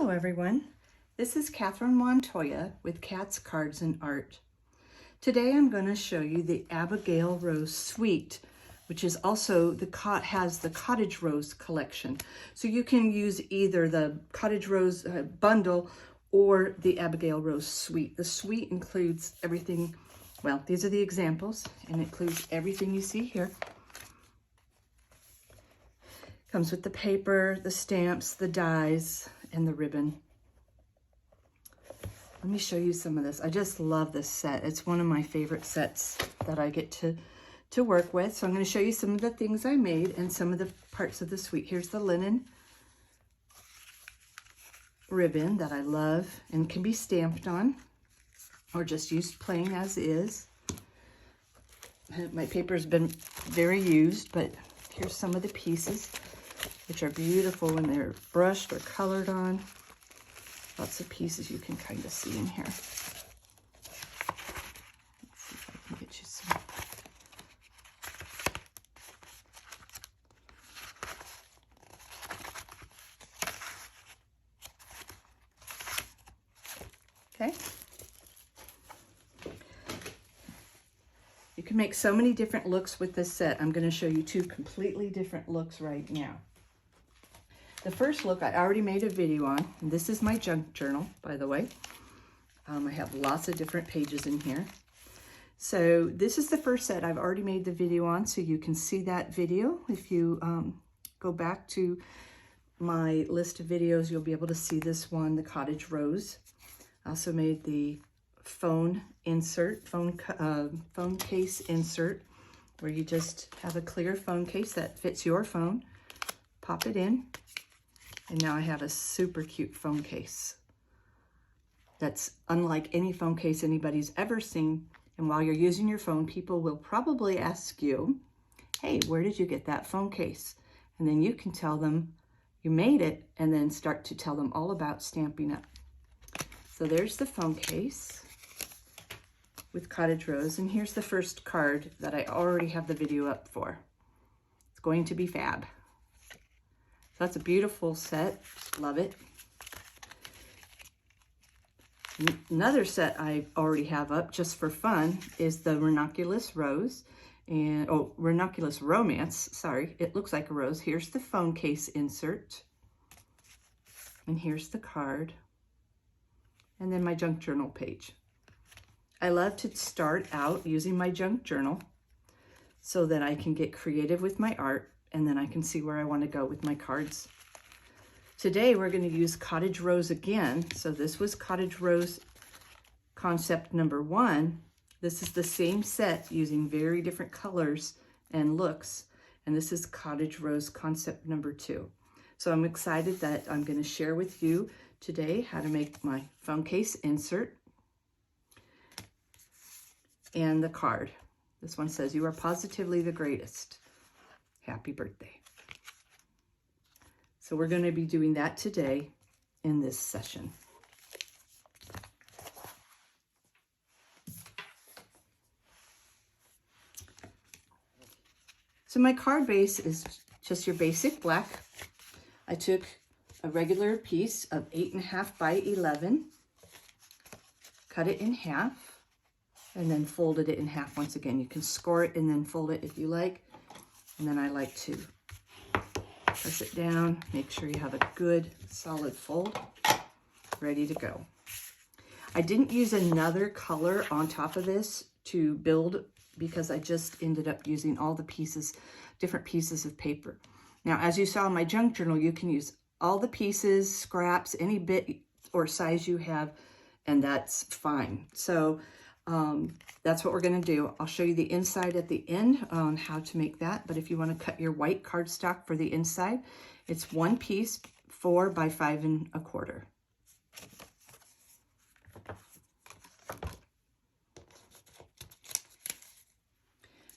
Hello everyone, this is Catherine Montoya with Cats, Cards, and Art. Today I'm going to show you the Abigail Rose Suite, which is also has the Cottage Rose collection. So you can use either the Cottage Rose bundle or the Abigail Rose Suite. The suite includes everything, well, these are the examples, and it includes everything you see here. Comes with the paper, the stamps, the dies, and the ribbon. Let me show you some of this. I just love this set. It's one of my favorite sets that I get to work with. So I'm going to show you some of the things I made and some of the parts of the suite. Here's the linen ribbon that I love and can be stamped on or just used plain as is. My paper's been very used, but here's some of the pieces, which are beautiful when they're brushed or colored on. Lots of pieces you can kind of see in here. Let's see if I can get you some. Okay. You can make so many different looks with this set. I'm going to show you two completely different looks right now. The first look I already made a video on, and this is my junk journal, by the way. I have lots of different pages in here. So this is the first set I've already made the video on, so you can see that video. If you go back to my list of videos, you'll be able to see this one, the Cottage Rose. I also made the phone insert, phone case insert, where you just have a clear phone case that fits your phone. Pop it in. And now I have a super cute phone case that's unlike any phone case anybody's ever seen. And while you're using your phone, people will probably ask you, hey, where did you get that phone case? And then you can tell them you made it and then start to tell them all about Stampin' Up. So there's the phone case with Cottage Rose. And here's the first card that I already have the video up for. It's going to be fab. So that's a beautiful set. Love it. Another set I already have up just for fun is the Ranunculus Rose and Ranunculus Romance. Sorry, it looks like a rose. Here's the phone case insert. And here's the card. And then my junk journal page. I love to start out using my junk journal so that I can get creative with my art, and then I can see where I want to go with my cards. Today we're going to use Cottage Rose again. So this was Cottage Rose concept number 1. This is the same set using very different colors and looks. And this is Cottage Rose concept number 2. So I'm excited that I'm going to share with you today how to make my phone case insert and the card. This one says, "You are positively the greatest. Happy birthday." So we're going to be doing that today in this session. So my card base is just your basic black. I took a regular piece of 8.5 by 11, cut it in half, and then folded it in half once again. You can score it and then fold it if you like. And then I like to press it down, make sure you have a good solid fold, ready to go. I didn't use another color on top of this to build because I just ended up using all the pieces, different pieces of paper. Now, as you saw in my junk journal, you can use all the pieces, scraps, any bit or size you have, and that's fine. So that's what we're going to do. I'll show you the inside at the end on how to make that. But if you want to cut your white cardstock for the inside, it's one piece, 4 by 5 1/4.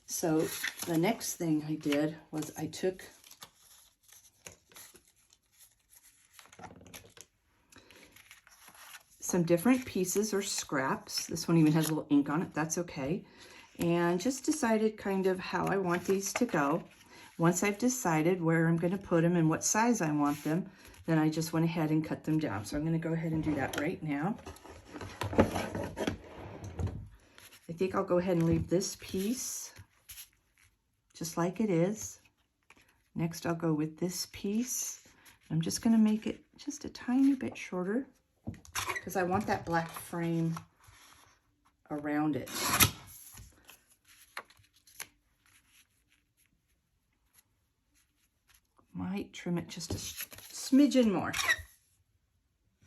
So the next thing I did was I took some different pieces or scraps. This one even has a little ink on it. That's okay. And just decided kind of how I want these to go. Once I've decided where I'm going to put them and what size I want them, then I just went ahead and cut them down. So I'm going to go ahead and do that right now. I think I'll go ahead and leave this piece just like it is. Next, I'll go with this piece. I'm just going to make it just a tiny bit shorter because I want that black frame around it. Might trim it just a smidgen more.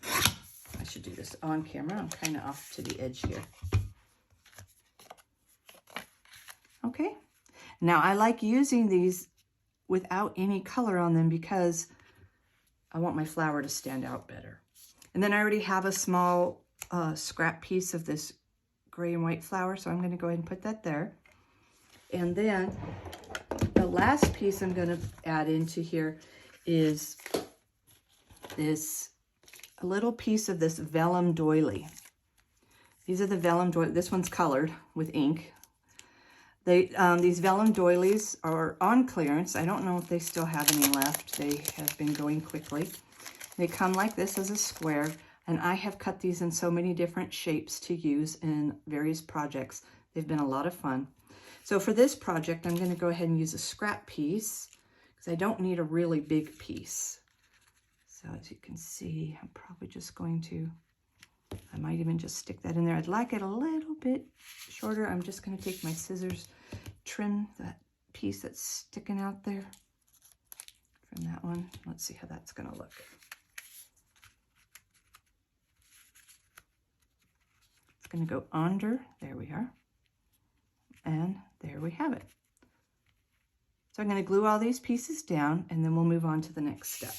I should do this on camera. I'm kind of off to the edge here. Okay. Now I like using these without any color on them because I want my flower to stand out better. And then I already have a small scrap piece of this gray and white flower, so I'm going to go ahead and put that there. And then the last piece I'm going to add into here is a little piece of this vellum doily. These are the vellum doilies. This one's colored with ink. These vellum doilies are on clearance. I don't know if they still have any left. They have been going quickly. They come like this as a square, and I have cut these in so many different shapes to use in various projects. They've been a lot of fun. So for this project, I'm going to go ahead and use a scrap piece because I don't need a really big piece. So as you can see, I'm probably just going to, I might even just stick that in there. I'd like it a little bit shorter. I'm just going to take my scissors, trim that piece that's sticking out there from that one. Let's see how that's going to look. It's going to go under. There we are. And there we have it. So I'm going to glue all these pieces down, and then we'll move on to the next step.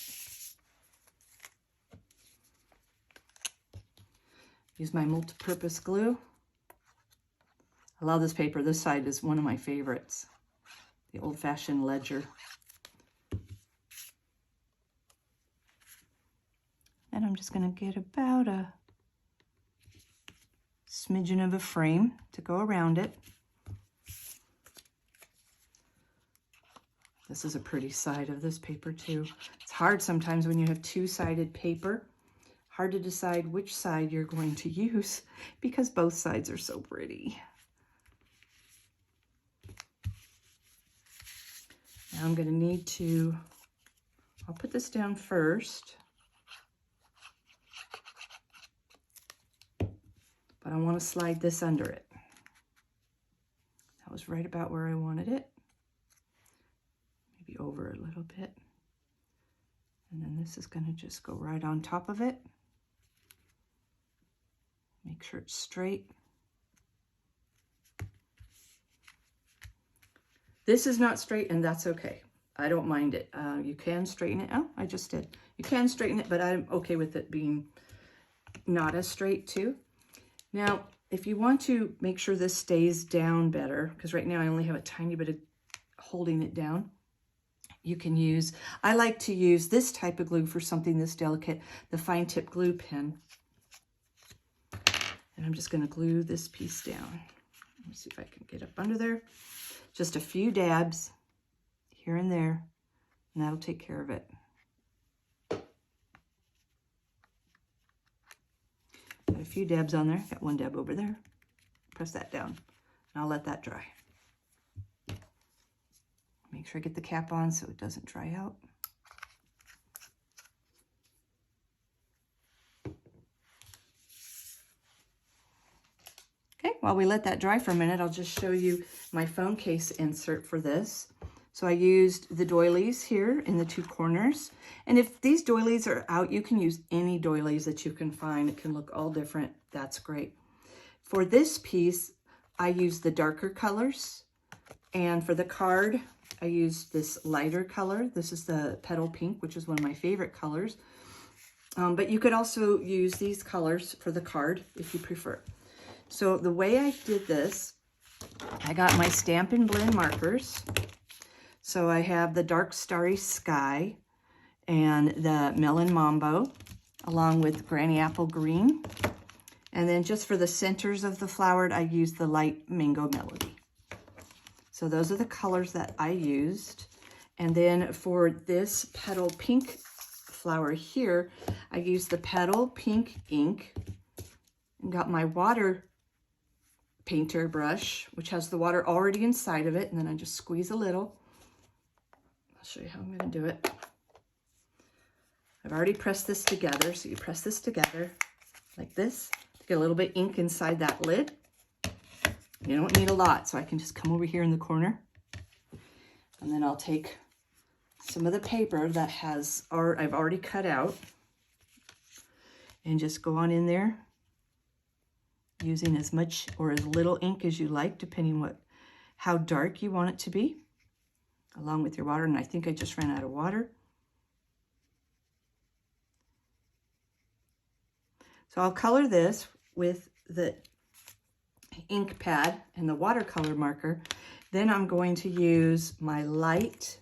Use my multi-purpose glue. I love this paper. This side is one of my favorites. The old-fashioned ledger. And I'm just going to get about a smidgen of a frame to go around it. This is a pretty side of this paper too. It's hard sometimes when you have two-sided paper. Hard to decide which side you're going to use because both sides are so pretty. Now I'm going to need to, I'll put this down first. But I want to slide this under it. That was right about where I wanted it. Maybe over a little bit. And then this is going to just go right on top of it. Make sure it's straight. This is not straight, and that's okay. I don't mind it. You can straighten it. Oh, I just did. You can straighten it, but I'm okay with it being not as straight too. Now, if you want to make sure this stays down better, because right now I only have a tiny bit of holding it down, you can use, I like to use this type of glue for something this delicate, the fine tip glue pen. And I'm just going to glue this piece down. Let me see if I can get up under there. Just a few dabs here and there, and that'll take care of it. Got a few dabs on there. Got one dab over there. Press that down, and I'll let that dry. Make sure I get the cap on so it doesn't dry out. Okay, while we let that dry for a minute, I'll just show you my phone case insert for this. So I used the doilies here in the two corners. And if these doilies are out, you can use any doilies that you can find. It can look all different. That's great. For this piece, I used the darker colors. And for the card, I used this lighter color. This is the Petal Pink, which is one of my favorite colors. But you could also use these colors for the card if you prefer. So the way I did this, I got my Stampin' Blend markers. So I have the dark Starry Sky and the Melon Mambo, along with Granny Apple Green. And then just for the centers of the flower, I used the light Mango Melody. So those are the colors that I used. And then for this Petal Pink flower here, I used the Petal Pink ink and got my water painter brush, which has the water already inside of it. And then I just squeeze a little. I'll show you how I'm going to do it. I've already pressed this together. So you press this together like this. Get a little bit ink inside that lid. You don't need a lot, so I can just come over here in the corner. And then I'll take some of the paper that I've already cut out and just go on in there using as much or as little ink as you like, depending how dark you want it to be, along with your water. And I think I just ran out of water. So I'll color this with the ink pad and the watercolor marker. Then I'm going to use my light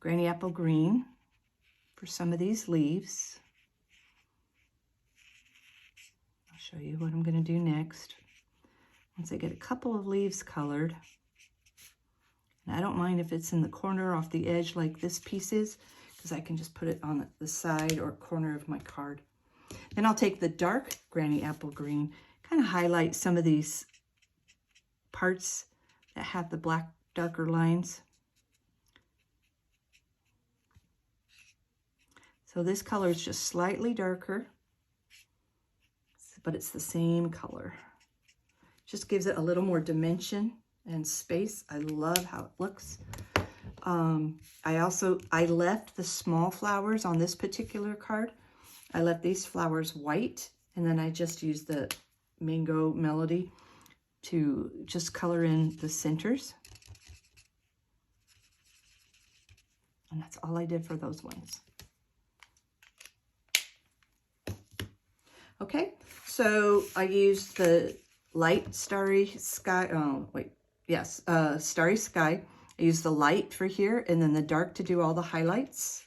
Granny Apple Green for some of these leaves. I'll show you what I'm going to do next. Once I get a couple of leaves colored, and I don't mind if it's in the corner off the edge like this piece is, because I can just put it on the side or corner of my card. Then I'll take the dark Granny Apple Green, kind of highlight some of these parts that have the black darker lines. So this color is just slightly darker, but it's the same color. Just gives it a little more dimension and space. I love how it looks. I left the small flowers on this particular card. I left these flowers white, and then I just used the Mango Melody to just color in the centers. And that's all I did for those ones. Okay, so I used the light Starry Sky, Starry Sky. I used the light for here and then the dark to do all the highlights.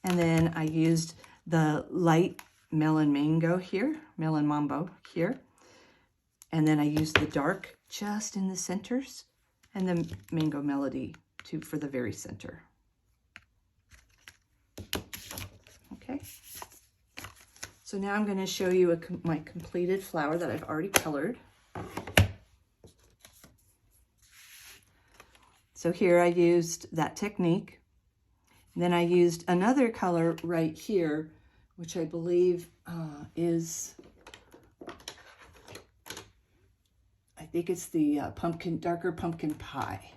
And then I used the light Melon Mambo here. And then I used the dark just in the centers and the Mango Melody for the very center. Okay. So now I'm going to show you my completed flower that I've already colored. So here I used that technique. And then I used another color right here, which I believe is, I think it's the darker pumpkin pie.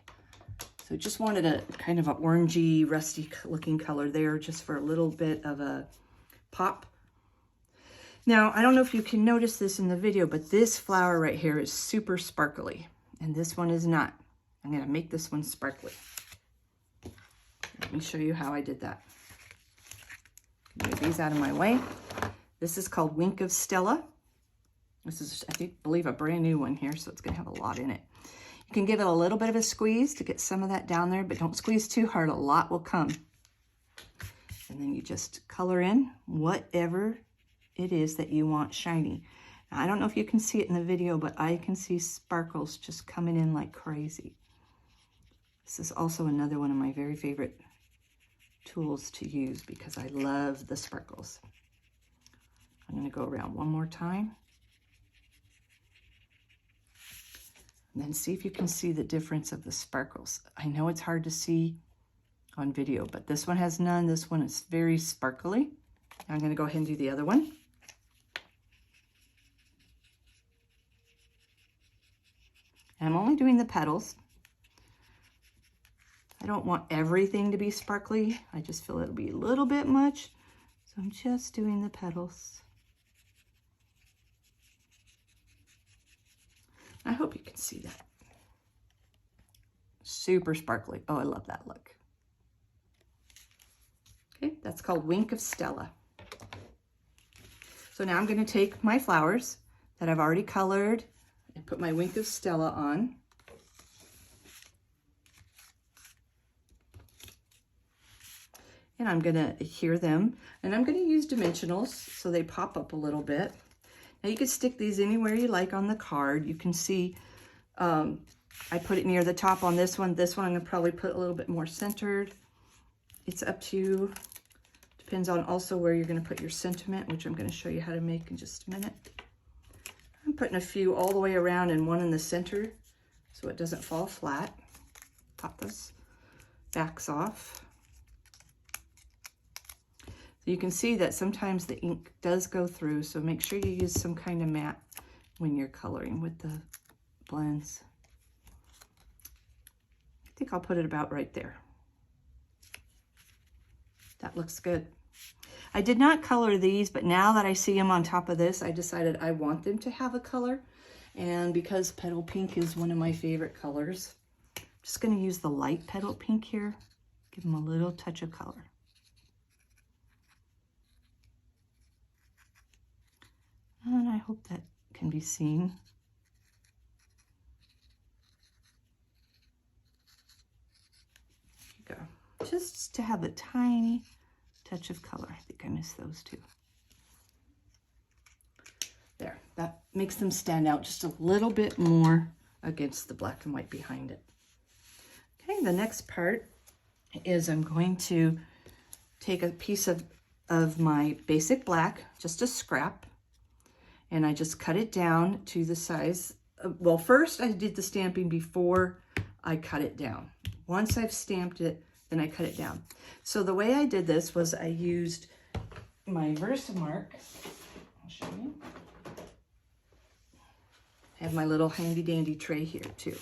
So just wanted a kind of an orangey, rusty looking color there, just for a little bit of a pop. Now, I don't know if you can notice this in the video, but this flower right here is super sparkly, and this one is not. I'm going to make this one sparkly. Let me show you how I did that. Move these out of my way. This is called Wink of Stella. This is, I believe, a brand new one here, so it's going to have a lot in it. You can give it a little bit of a squeeze to get some of that down there, but don't squeeze too hard. A lot will come. And then you just color in whatever it is that you want shiny. Now, I don't know if you can see it in the video, but I can see sparkles just coming in like crazy. This is also another one of my very favorite tools to use because I love the sparkles. I'm going to go around one more time. And then see if you can see the difference of the sparkles. I know it's hard to see on video, but this one has none. This one is very sparkly. I'm going to go ahead and do the other one. I'm only doing the petals. I don't want everything to be sparkly. I just feel it'll be a little bit much. So I'm just doing the petals. I hope you can see that. Super sparkly. Oh, I love that look. Okay, that's called Wink of Stella. So now I'm going to take my flowers that I've already colored and put my Wink of Stella on. And I'm going to adhere them. And I'm going to use dimensionals so they pop up a little bit. Now you can stick these anywhere you like on the card. You can see I put it near the top on this one. This one I'm gonna probably put a little bit more centered. It's up to you. Depends on also where you're gonna put your sentiment, which I'm gonna show you how to make in just a minute. I'm putting a few all the way around and one in the center so it doesn't fall flat. Pop those backs off. So you can see that sometimes the ink does go through, so make sure you use some kind of mat when you're coloring with the blends. I think I'll put it about right there. That looks good. I did not color these, but now that I see them on top of this, I decided I want them to have a color. And because Petal Pink is one of my favorite colors, I'm just going to use the light Petal Pink here. Give them a little touch of color. And I hope that can be seen. There you go. Just to have a tiny touch of color. I think I missed those two. There, that makes them stand out just a little bit more against the black and white behind it. Okay, the next part is I'm going to take a piece of my basic black, just a scrap, and I just cut it down to the size. Well, first I did the stamping before I cut it down. Once I've stamped it, then I cut it down. So the way I did this was I used my Versamark. I'll show you. I have my little handy dandy tray here too.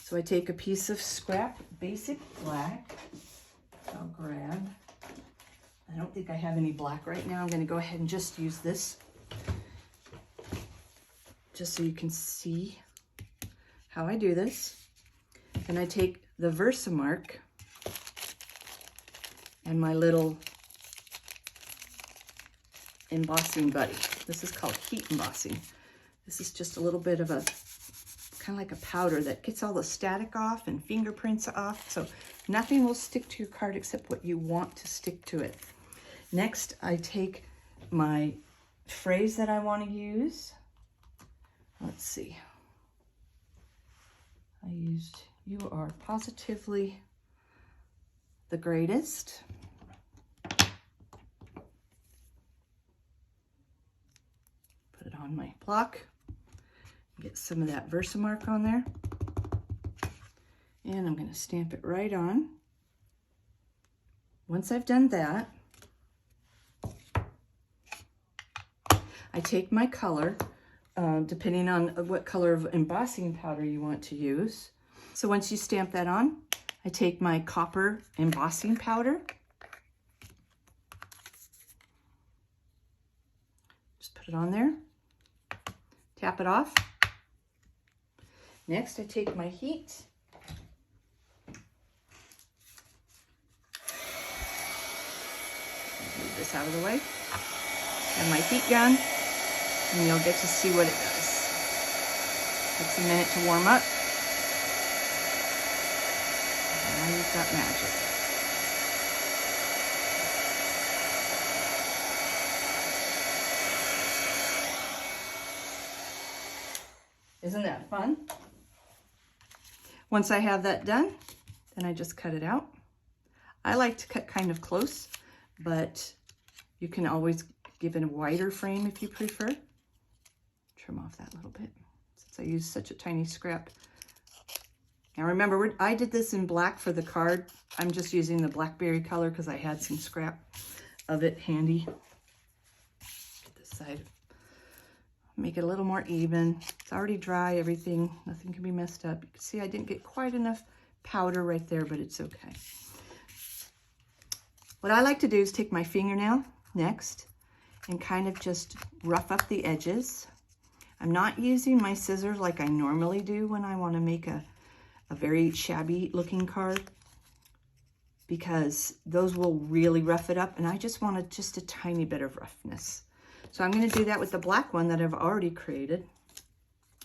So I take a piece of scrap basic black. I'll grab. I don't think I have any black right now. I'm going to go ahead and just use this, just so you can see how I do this. And I take the Versamark and my little embossing buddy. This is called heat embossing. This is just a little bit of a, kind of like a powder that gets all the static off and fingerprints off. So nothing will stick to your card except what you want to stick to it. Next, I take my phrase that I want to use. Let's see. I used, "You are positively the greatest." Put it on my block. Get some of that Versamark on there. And I'm going to stamp it right on. Once I've done that, I take my color, depending on what color of embossing powder you want to use. So once you stamp that on, I take my copper embossing powder. Just put it on there. Tap it off. Next, I take my heat. Move this out of the way. And my heat gun, and you'll get to see what it does. Takes a minute to warm up. And now you've got magic. Isn't that fun? Once I have that done, then I just cut it out. I like to cut kind of close, but you can always give it a wider frame if you prefer. Trim off that little bit since I used such a tiny scrap. Now remember, I did this in black for the card. I'm just using the blackberry color because I had some scrap of it handy. Get this side. Make it a little more even. It's already dry, everything. Nothing can be messed up. You can see I didn't get quite enough powder right there, but it's okay. What I like to do is take my fingernail next and kind of just rough up the edges. I'm not using my scissors like I normally do when I want to make a very shabby looking card, because those will really rough it up, and I just wanted just a tiny bit of roughness. So I'm going to do that with the black one that I've already created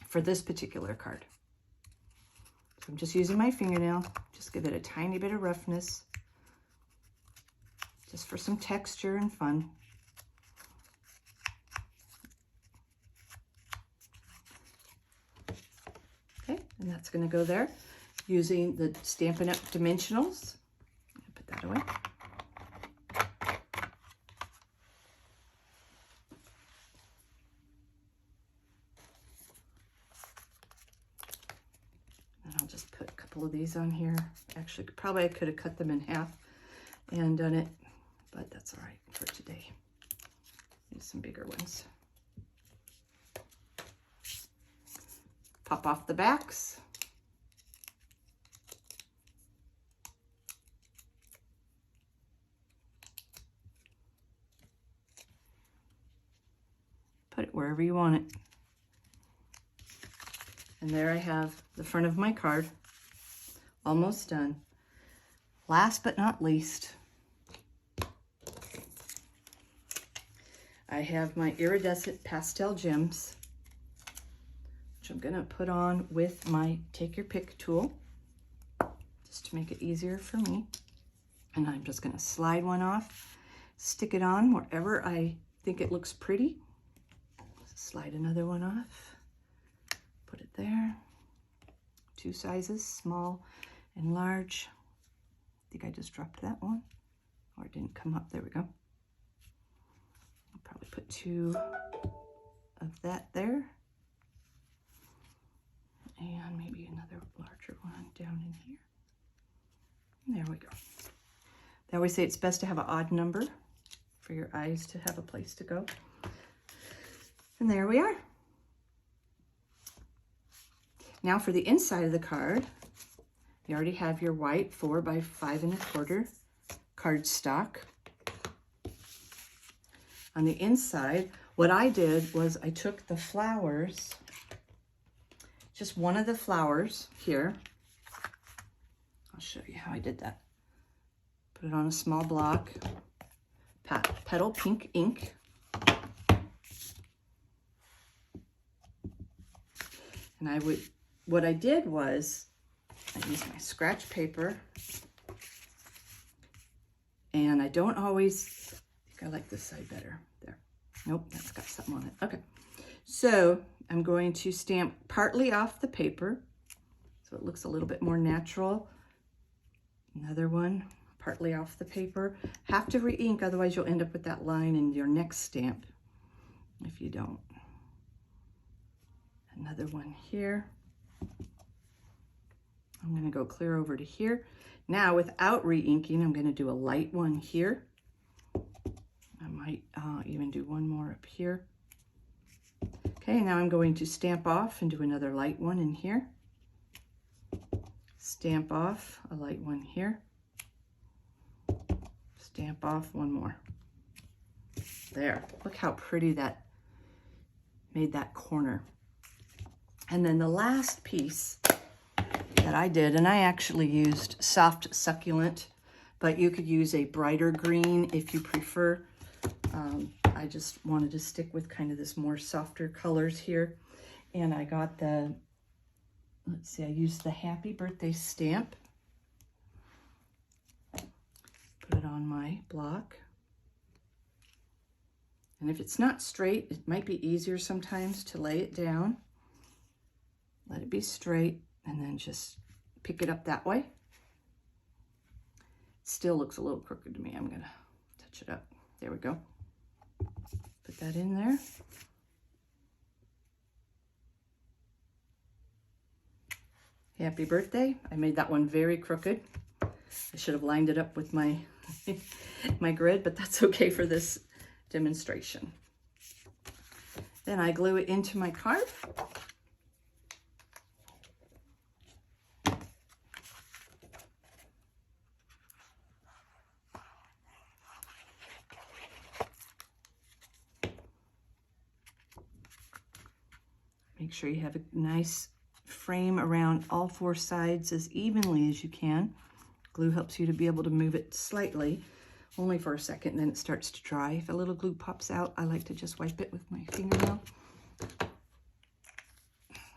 for this particular card. So I'm just using my fingernail, just give it a tiny bit of roughness, just for some texture and fun. And that's going to go there using the Stampin' Up Dimensionals. Put that away. And I'll just put a couple of these on here. Actually, probably I could have cut them in half and done it, but that's all right for today. Use some bigger ones. Pop off the backs. Put it wherever you want it. And there I have the front of my card, almost done. Last but not least, I have my Iridescent Pastel Gems, which I'm gonna put on with my Take Your Pick tool, just to make it easier for me. And I'm just gonna slide one off, stick it on wherever I think it looks pretty. Slide another one off, put it there. 2 sizes, small and large. I think I just dropped that one, or it didn't come up. There we go. I'll probably put 2 of that there. And maybe another larger one down in here. And there we go. They always say it's best to have an odd number for your eyes to have a place to go. And there we are. Now for the inside of the card, you already have your white 4 by 5 1/4 cardstock. On the inside, what I did was I took the flowers, just one of the flowers here. I'll show you how I did that. Put it on a small block, Petal Pink ink. And what I did was I used my scratch paper, and I don't always, I think I like this side better. There. Nope, that's got something on it. Okay. So I'm going to stamp partly off the paper so it looks a little bit more natural. Another one, partly off the paper. Have to re-ink, otherwise you'll end up with that line in your next stamp if you don't. Another one here. I'm going to go clear over to here. Now, without re-inking, I'm going to do a light one here. I might even do one more up here. Okay, now I'm going to stamp off and do another light one in here. Stamp off a light one here. Stamp off one more. There. Look how pretty that made that corner. And then the last piece that I did, and I actually used soft succulent, but you could use a brighter green if you prefer. I just wanted to stick with kind of this more softer colors here. And I got the, let's see, I used the Happy Birthday stamp. Put it on my block. And if it's not straight, it might be easier sometimes to lay it down. Let it be straight, and then just pick it up that way. It still looks a little crooked to me. I'm gonna touch it up. There we go. Put that in there. Happy birthday. I made that one very crooked. I should have lined it up with my, my grid, but that's okay for this demonstration. Then I glue it into my card. Make sure you have a nice frame around all 4 sides as evenly as you can. Glue helps you to be able to move it slightly, only for a second, and then it starts to dry. If a little glue pops out, I like to just wipe it with my fingernail.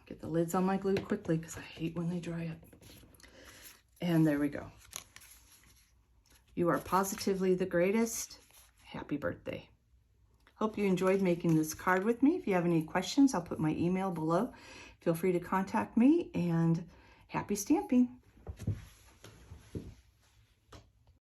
Get the lids on my glue quickly because I hate when they dry up. And there we go. You are positively the greatest. Happy birthday. Hope you enjoyed making this card with me. If you have any questions, I'll put my email below. feel free to contact me, and happy stamping.